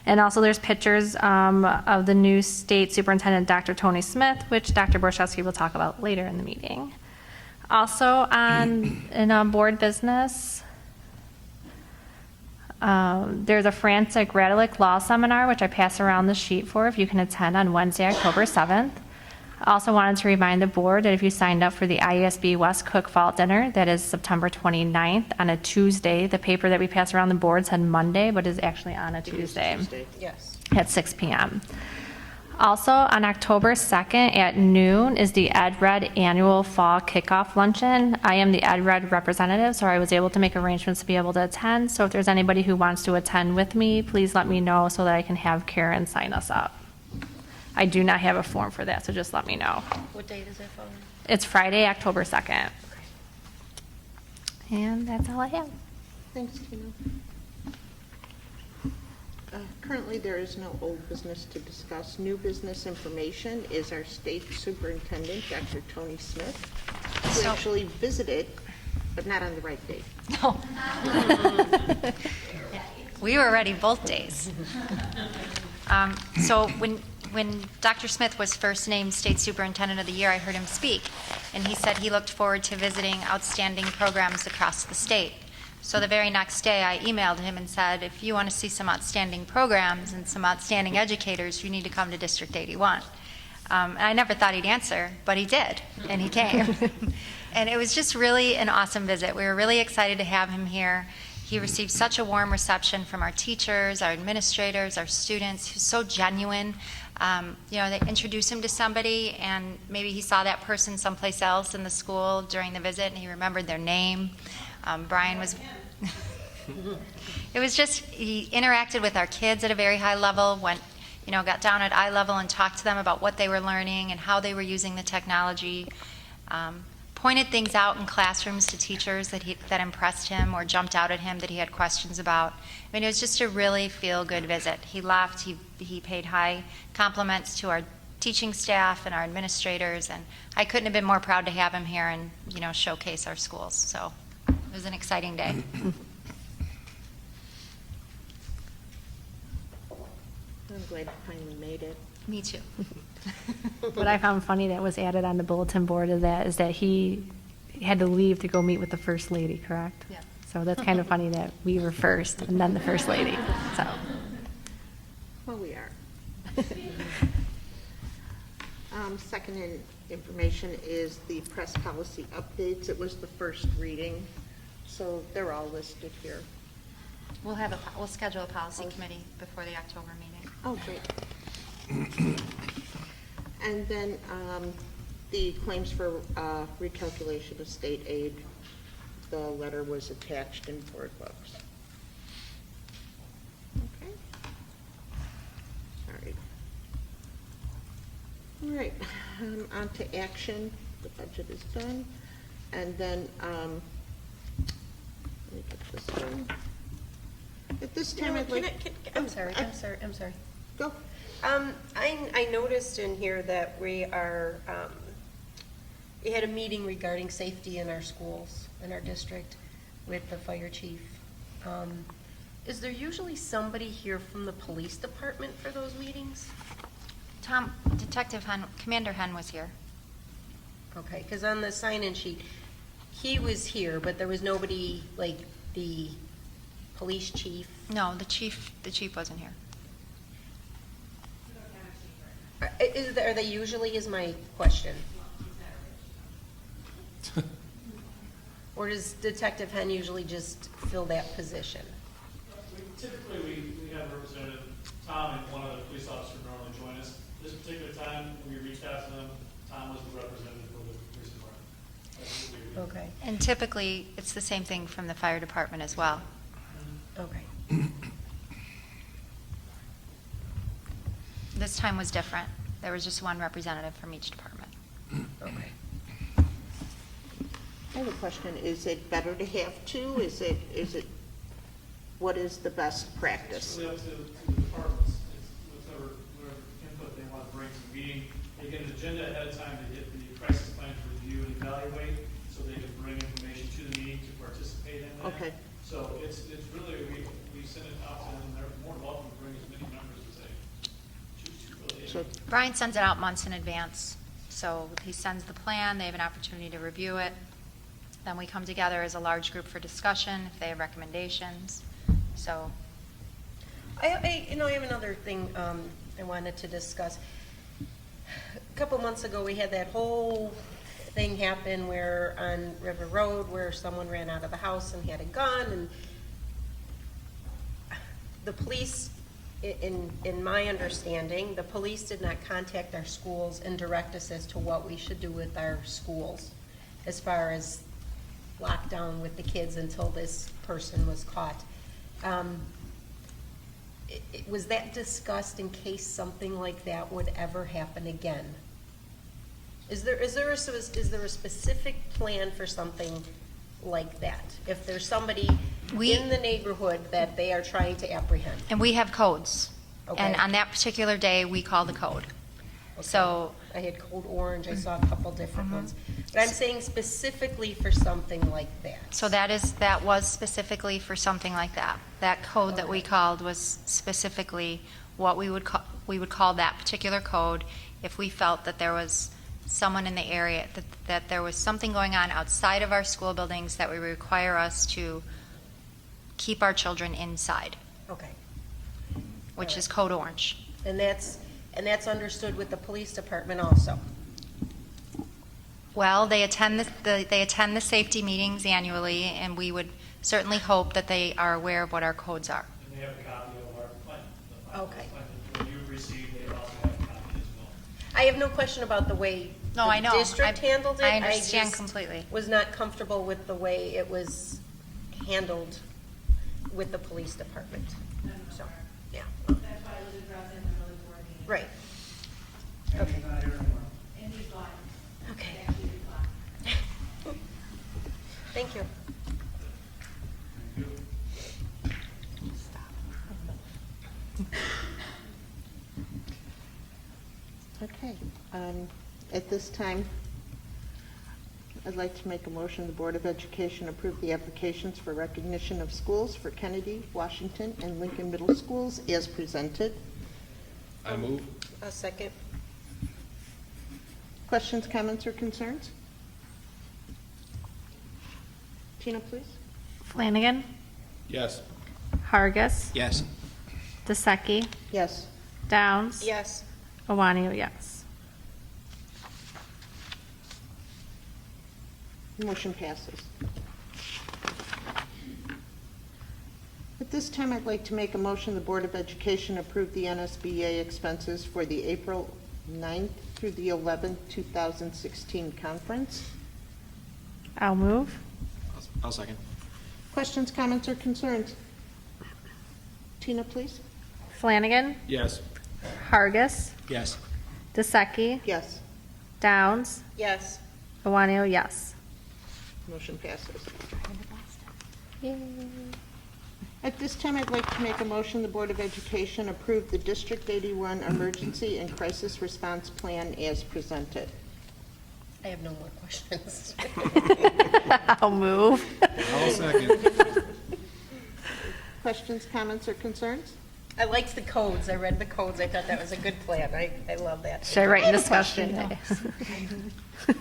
And also there's pictures of the new state superintendent, Dr. Tony Smith, which Dr. Borszewski will talk about later in the meeting. Also in board business, there's a Frantic Radelic Law Seminar, which I pass around the sheet for if you can attend on Wednesday, October 7th. I also wanted to remind the board that if you signed up for the IESB West Cook Fall Dinner, that is September 29th on a Tuesday. The paper that we pass around the board said Monday, but is actually on a Tuesday. Yes. At 6 p.m. Also, on October 2nd at noon is the EdRed Annual Fall Kickoff Luncheon. I am the EdRed representative, so I was able to make arrangements to be able to attend. So if there's anybody who wants to attend with me, please let me know so that I can have Karen sign us up. I do not have a form for that, so just let me know. What date is it for? It's Friday, October 2nd. And that's all I have. Thanks, Tina. Currently, there is no old business to discuss. New business information is our state superintendent, Dr. Tony Smith, who actually visited, but not on the right date. No. We were ready both days. So when Dr. Smith was first named State Superintendent of the Year, I heard him speak, and he said he looked forward to visiting outstanding programs across the state. So the very next day, I emailed him and said, if you want to see some outstanding programs and some outstanding educators, you need to come to District 81. And I never thought he'd answer, but he did, and he came. And it was just really an awesome visit. We were really excited to have him here. He received such a warm reception from our teachers, our administrators, our students. He was so genuine. They introduce him to somebody, and maybe he saw that person someplace else in the school during the visit, and he remembered their name. Brian was... It was just, he interacted with our kids at a very high level, got down at eye level and talked to them about what they were learning and how they were using the technology. Pointed things out in classrooms to teachers that impressed him or jumped out at him that he had questions about. I mean, it was just a really feel-good visit. He left, he paid high compliments to our teaching staff and our administrators, and I couldn't have been more proud to have him here and, showcase our schools. So it was an exciting day. I'm glad you finally made it. Me too. What I found funny that was added on the bulletin board is that he had to leave to go meet with the First Lady, correct? Yeah. So that's kind of funny that we were first and then the First Lady, so. Well, we are. Second in information is the press policy updates. It was the first reading, so they're all listed here. We'll schedule a policy committee before the October meeting. Oh, great. And then the claims for recalculation of state aid, the letter was attached in board books. Okay. Sorry. All right, on to action. The budget is done. And then, let me get this one. At this time, I'd like... I'm sorry. Go. I noticed in here that we had a meeting regarding safety in our schools, in our district, with the fire chief. Is there usually somebody here from the police department for those meetings? Tom, Detective Hen, Commander Hen was here. Okay, because on the sign-in sheet, he was here, but there was nobody, like the police chief. No, the chief wasn't here. Are they usually, is my question? Or does Detective Hen usually just fill that position? Typically, we have a representative, Tom, and one other police officer normally join us. This particular time, when we reached out to them, Tom was the representative for the police department. That's what we agreed. Okay, And typically, it's the same thing from the fire department as well. okay. This time was different. There was just one representative from each department. Okay. I have a question. Is it better to have two? Is it, what is the best practice? It's really up to the departments. It's whatever input they want to bring to the meeting. They get an agenda ahead of time to get the crisis plan to review and evaluate, so they can bring information to the meeting to participate in that. Okay. So it's really, we send it out to them, and they're more than welcome to bring as many members as they choose to, really. So, Brian sends it out months in advance. So he sends the plan, they have an opportunity to review it. Then we come together as a large group for discussion, if they have recommendations. So, I have another thing I wanted to discuss. A couple months ago, we had that whole thing happen where on River Road, where someone ran out of the house and had a gun, and the police, in my understanding, the police did not contact our schools and direct us as to what we should do with our schools as far as lockdown with the kids until this person was caught. Was that discussed in case something like that would ever happen again? Is there a specific plan for something like that? If there's somebody in the neighborhood that they are trying to apprehend? and we have codes. And Okay. on that particular day, we call the code. Okay. So, I had Code Orange, I saw a couple different ones. But I'm saying specifically for something like that. so that was specifically for something like that. That code that we called was specifically what we would call that particular code if we felt that there was someone in the area, that there was something going on outside of our school buildings that would require us to keep our children inside, Okay. which is Code Orange. And that's understood with the police department also? Well, they attend the safety meetings annually, and we would certainly hope that they are aware of what our codes are. And they have a copy of our plan. The final Okay. plan that you received, they also have a copy as well. I have no question about the way No, I know. the district handled it. I understand just completely. was not comfortable with the way it was handled with the police department. So, yeah, That's why it was addressed in the early board meeting. right. And he's not here anymore. And he's gone. Okay. Actually, he's gone. Thank you. Thank you. okay. At this time, I'd like to make a motion, the Board of Education approve the applications for recognition of schools for Kennedy, Washington, and Lincoln Middle Schools as presented. I move. A second. Questions, comments, or concerns? Tina, please. Flanagan, Yes. Hargis, Yes. DeSecchi, Yes. Downs. Yes. Iwanio, yes. Motion passes. At this time, I'd like to make a motion, the Board of Education approve the NSBA expenses for the April 9th through the 11th, 2016 conference. I'll move. I'll second. Questions, comments, or concerns? Tina, please. Flanagan, Yes. Hargis, Yes. DeSecchi, Yes. Downs, Yes. Iwanio, yes. Motion passes. At this time, I'd like to make a motion, the Board of Education approve the District 81 Emergency and Crisis Response Plan as presented. I have no more questions. I'll move. I'll second. Questions, comments, or concerns? I liked the codes. I read the codes. I thought that was a good plan. I love that. Should I write in I have a discussion? question,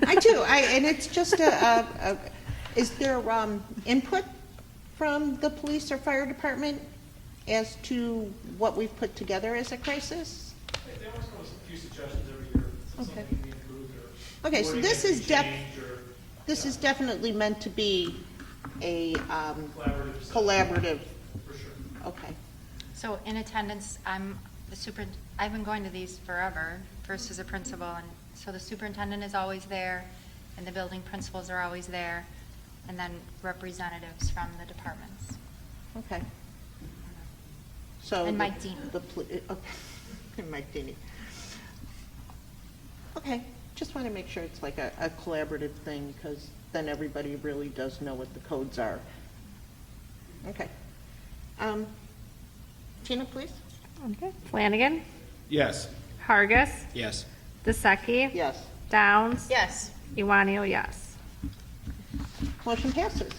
I do, and it's just is there input from the police or fire department as to what we've put together as a crisis? They always come with a few suggestions every year. Something Okay. can be improved or. Okay, so wording this can is be changed or this is definitely meant to be a collaborative. collaborative, For sure. okay. So in attendance, I'm I've been going to these forever, first as a principal, and so the superintendent is always there, and the building principals are always there, and then representatives from the departments. Okay. So. And the- Mike Dean. okay. And Mike Dean. Okay, just want to make sure it's like a collaborative thing, because then everybody really does know what the codes are. Okay. Tina, please? Okay. Flanagan. Yes. Hargis. Yes. DeSecchi. Yes. Downs. Yes. Iwanio, yes. Motion passes.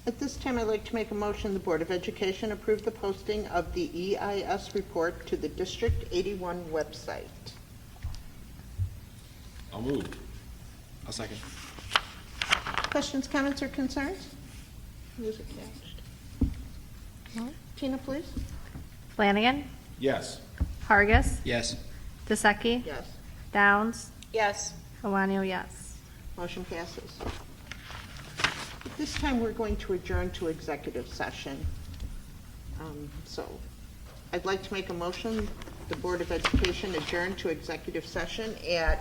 At this time, I'd like to make a motion, the Board of Education approve the posting of the EIS report to the District 81 website. I'll move. I'll second. Questions, comments, or concerns? Music attached. Tina, please? Flanagan. Yes. Hargis. Yes. DeSecchi. Yes. Downs. Yes. Iwanio, yes. Motion passes. At this time, we're going to adjourn to executive session. So I'd like to make a motion, the Board of Education adjourn to executive session at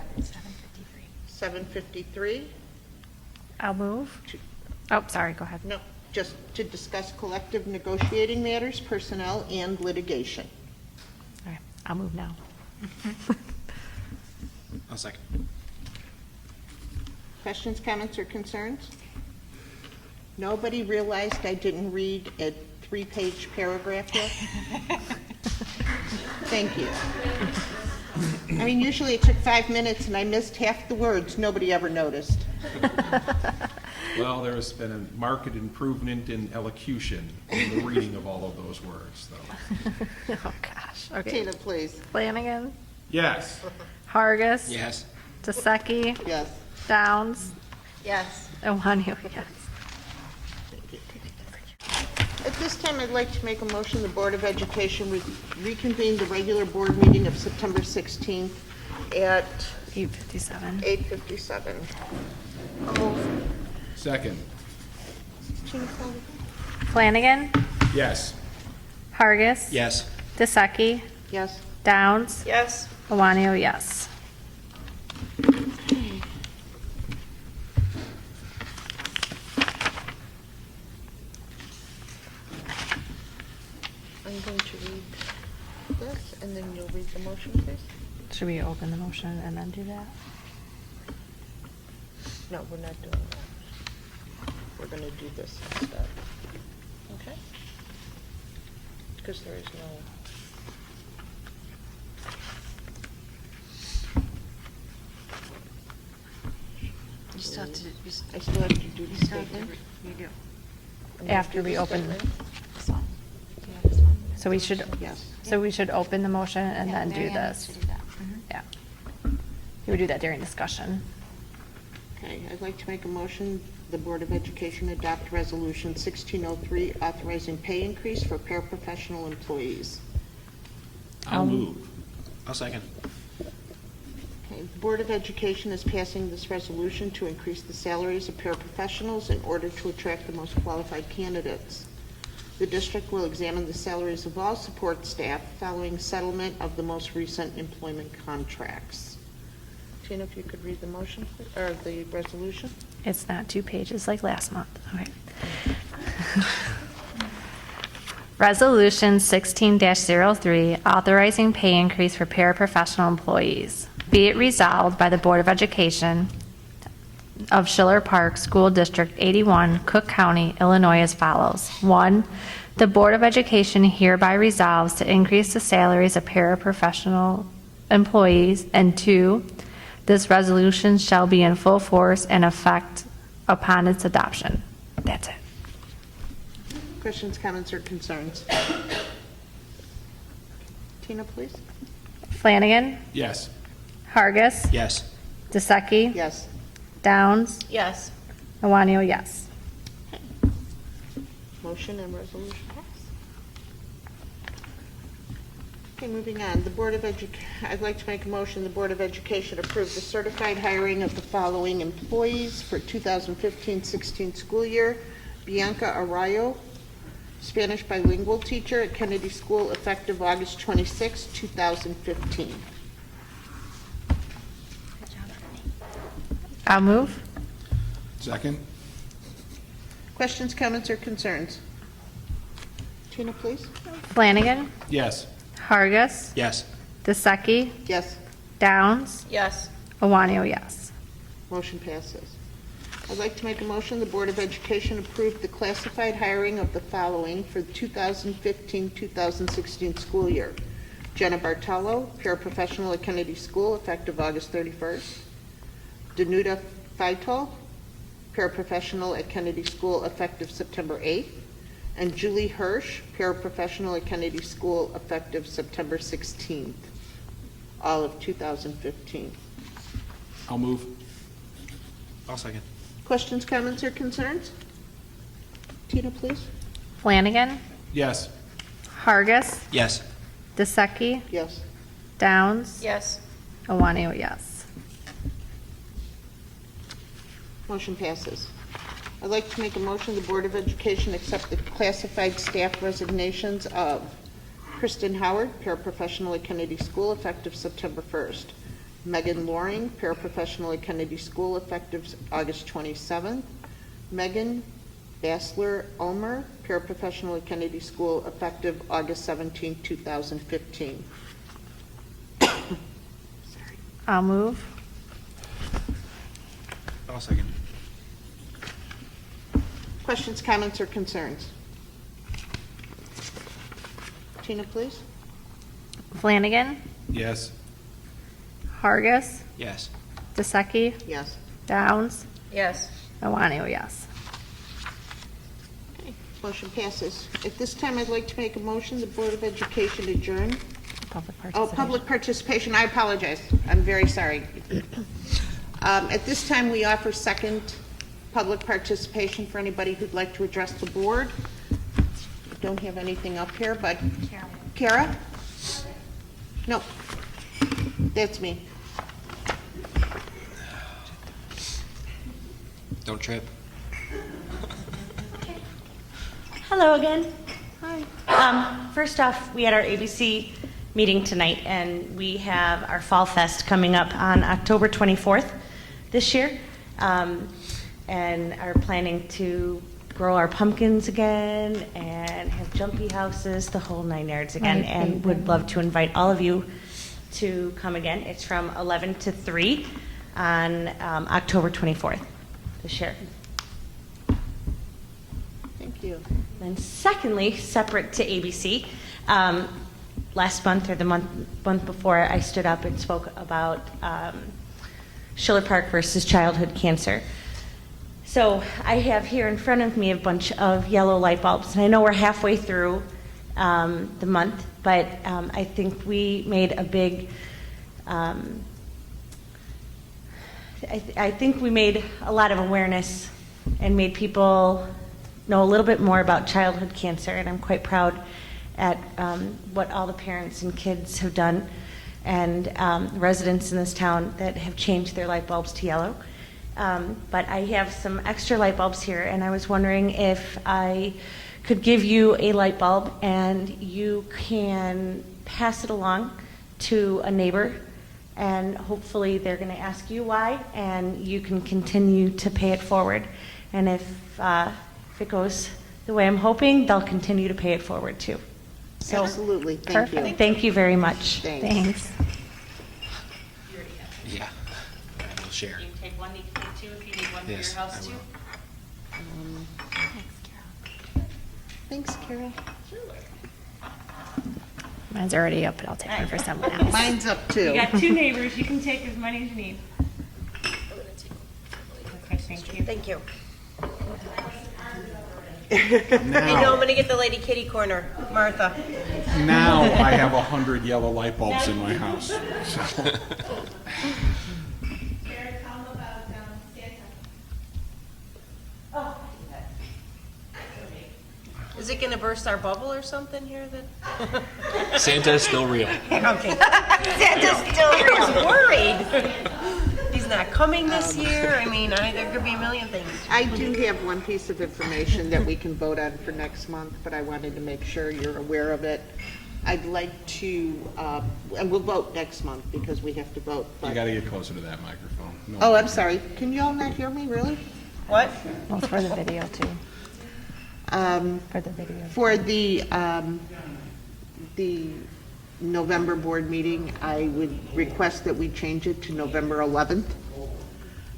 7:53. I'll move. Oh, sorry, go ahead. No, just to discuss collective negotiating matters, personnel, and litigation. All right, I'll move now. I'll second. Questions, comments, or concerns? Nobody realized I didn't read a 3-page paragraph here? Thank you. I mean, usually it took 5 minutes and I missed half the words. Nobody ever noticed. Well, there has been a marked improvement in elocution in the reading of all of those words, though. Oh, gosh. Okay. Tina, please. Flanagan. Yes. Hargis. Yes. DeSecchi. Yes. Downs. Yes. Iwanio, yes. At this time, I'd like to make a motion, the Board of Education reconvene the regular board meeting of September 16th at 8:57. 8:57. Second. Tina, call the- Flanagan. Yes. Hargis. Yes. DeSecchi. Yes. Downs. Yes. Iwanio, yes. I'm going to read this, and then you'll read the motion, please. Should we open the motion and then do that? No, we're not doing that. We're going to do this instead. Okay? Because there is no... You still have to, I still have to do the statement. you do. I'm gonna After do we the open. statement. This one. Do you have this one? So we should, Yes. so we should open the motion and Yeah, then do Mary Ann needs this. to do that. Mhm. Yeah. We would do that during discussion. Okay, I'd like to make a motion, the Board of Education adopt Resolution 1603, authorizing pay increase for paraprofessional employees. I'll move. I'll second. Okay, the Board of Education is passing this resolution to increase the salaries of paraprofessionals in order to attract the most qualified candidates. The district will examine the salaries of all support staff following settlement of the most recent employment contracts. Tina, if you could read the motion, please, or the resolution? It's not 2 pages like last month. Okay. Resolution 16-03, authorizing pay increase for paraprofessional employees. Be it resolved by the Board of Education of Schiller Park School District 81, Cook County, Illinois as follows. 1, the Board of Education hereby resolves to increase the salaries of paraprofessional employees, and 2, this resolution shall be in full force and effect upon its adoption. That's it. Questions, comments, or concerns? Tina, please. Flanagan. Yes. Hargis. Yes. DeSecchi. Yes. Downs. Yes. Iwanio, yes. Motion and resolution pass. Okay, moving on. The Board of I'd like to make a motion, the Board of Education approve the certified hiring of the following employees for 2015-16 school year. Bianca Arroyo, Spanish bilingual teacher at Kennedy School effective August 26, 2015. I'll move. Second? Questions, comments, or concerns? Tina, please. Flanagan. Yes. Hargis. Yes. DeSeki. Yes. Downs. Yes. Iwanio, yes. Motion passes. I'd like to make a motion the Board of Education approve the classified hiring of the following for the 2015-2016 school year. Jenna Bartello, paraprofessional at Kennedy School, effective August 31st. Danuta Feitel, paraprofessional at Kennedy School, effective September 8th. And Julie Hirsch, paraprofessional at Kennedy School, effective September 16th, all of 2015. I'll move. I'll second. Questions, comments, or concerns? Tina, please. Flanagan. Yes. Hargis. Yes. DeSeki. Yes. Downs. Yes. Iwanio, yes. Motion passes. I'd like to make a motion the Board of Education accept the classified staff resignations of Kristen Howard, paraprofessional at Kennedy School, effective September 1st. Megan Loring, paraprofessional at Kennedy School, effective August 27th. Megan Bassler Ulmer, paraprofessional at Kennedy School, effective August 17, 2015. I'll move. I'll second. Questions, comments, or concerns? Tina, please. Flanagan. Yes. Hargis. Yes. DeSeki. Yes. Downs. Yes. Iwanio, yes. Motion passes. At this time, I'd like to make a motion the Board of Education adjourn. Public Oh, participation. public participation, I apologize. I'm very sorry. At this time, we offer second public participation for anybody who'd like to address the board. I don't have anything up here, but Kara? No, that's me. Don't trip. Hello again. Hi. First off, we had our ABC meeting tonight, and we have our Fall Fest coming up on October 24th this year, and are planning to grow our pumpkins again and have jumpy houses, the whole 9 yards again, and would love to invite all of you to come again. It's from 11 to 3 on October 24th this year. Thank you. And secondly, separate to ABC, last month or the month before, I stood up and spoke about Schiller Park versus childhood cancer. So I have here in front of me a bunch of yellow light bulbs, and I know we're halfway through the month, but I think we made a big, I think we made a lot of awareness and made people know a little bit more about childhood cancer, and I'm quite proud at what all the parents and kids have done, and residents in this town that have changed their light bulbs to yellow. But I have some extra light bulbs here, and I was wondering if I could give you a light bulb and you can pass it along to a neighbor, and hopefully they're going to ask you why, and you can continue to pay it forward. And if it goes the way I'm hoping, they'll continue to pay it forward too. So, Absolutely, thank you. thank you very much. Thanks. Yeah. I will share. You can take one, you can take two if you need one for your Yes, house I too. will. Thanks, Kara. Mine's already up, but I'll take one for someone else. Mine's up too. You got two neighbors, you can take as many as you need. Okay, thank you. Thank you. I know I'm gonna get the lady kitty corner, Martha. Now I have 100 yellow light bulbs in my house. So. Jared, tell them about Santa. Oh, Is it gonna burst our bubble or something here that? Santa is still real. Okay. Santa's still here. I was worried. He's not coming this year. I mean, there could be a million things. I do have one piece of information that we can vote on for next month, but I wanted to make sure you're aware of it. I'd like to, and we'll vote next month because we have to vote. You but- gotta get closer to that microphone. No. Oh, I'm sorry. Can you all not hear me, really? What? Well, for the video too, for the video. For the November board meeting, I would request that we change it to November 11th.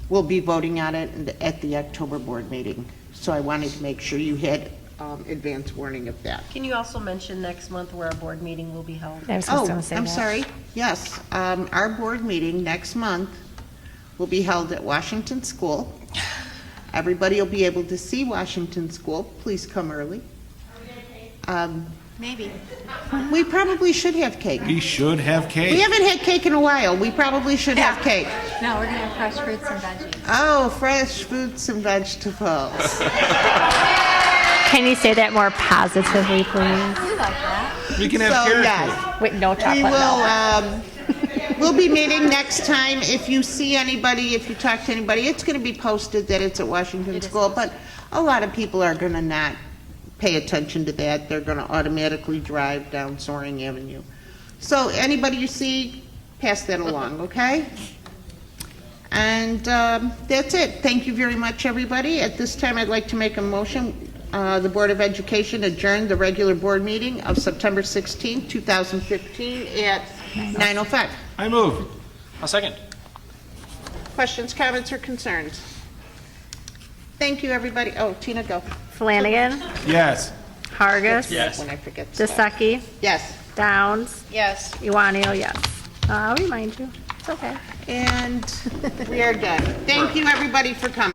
We'll be voting on it at the October board meeting. So I wanted to make sure you had advance warning of that. Can you also mention next month where our board meeting will be held? I was just Oh, gonna say I'm that. sorry. Yes, our board meeting next month will be held at Washington School. Everybody will be able to see Washington School. Please come early. Maybe. We probably should have cake. We should have We cake. haven't had cake in a while. We probably should have cake. No, we're gonna have fresh fruits and veggies. Oh, fresh fruits and vegetables. Can you say that more positively, please? You like that? We can have So, carrot yes. cake. Wait, no We chocolate milk. we'll be meeting next time. If you see anybody, if you talk to anybody, it's gonna be posted that it's at Washington School, but a lot of people are gonna not pay attention to that. They're gonna automatically drive down Soaring Avenue. So anybody you see, pass that along, okay? And that's it. Thank you very much, everybody. At this time, I'd like to make a motion. The Board of Education adjourned the regular board meeting of September 16, 2015 at 9:05. I move. I'll second. Questions, comments, or concerns? Thank you, everybody. Oh, Tina, go. Flanagan, Yes. Hargis. When I forget stuff. Dasecki, Yes. Downs, Yes. Iwanio, yes. I'll remind you. It's okay. And we are done. Thank you, everybody, for coming.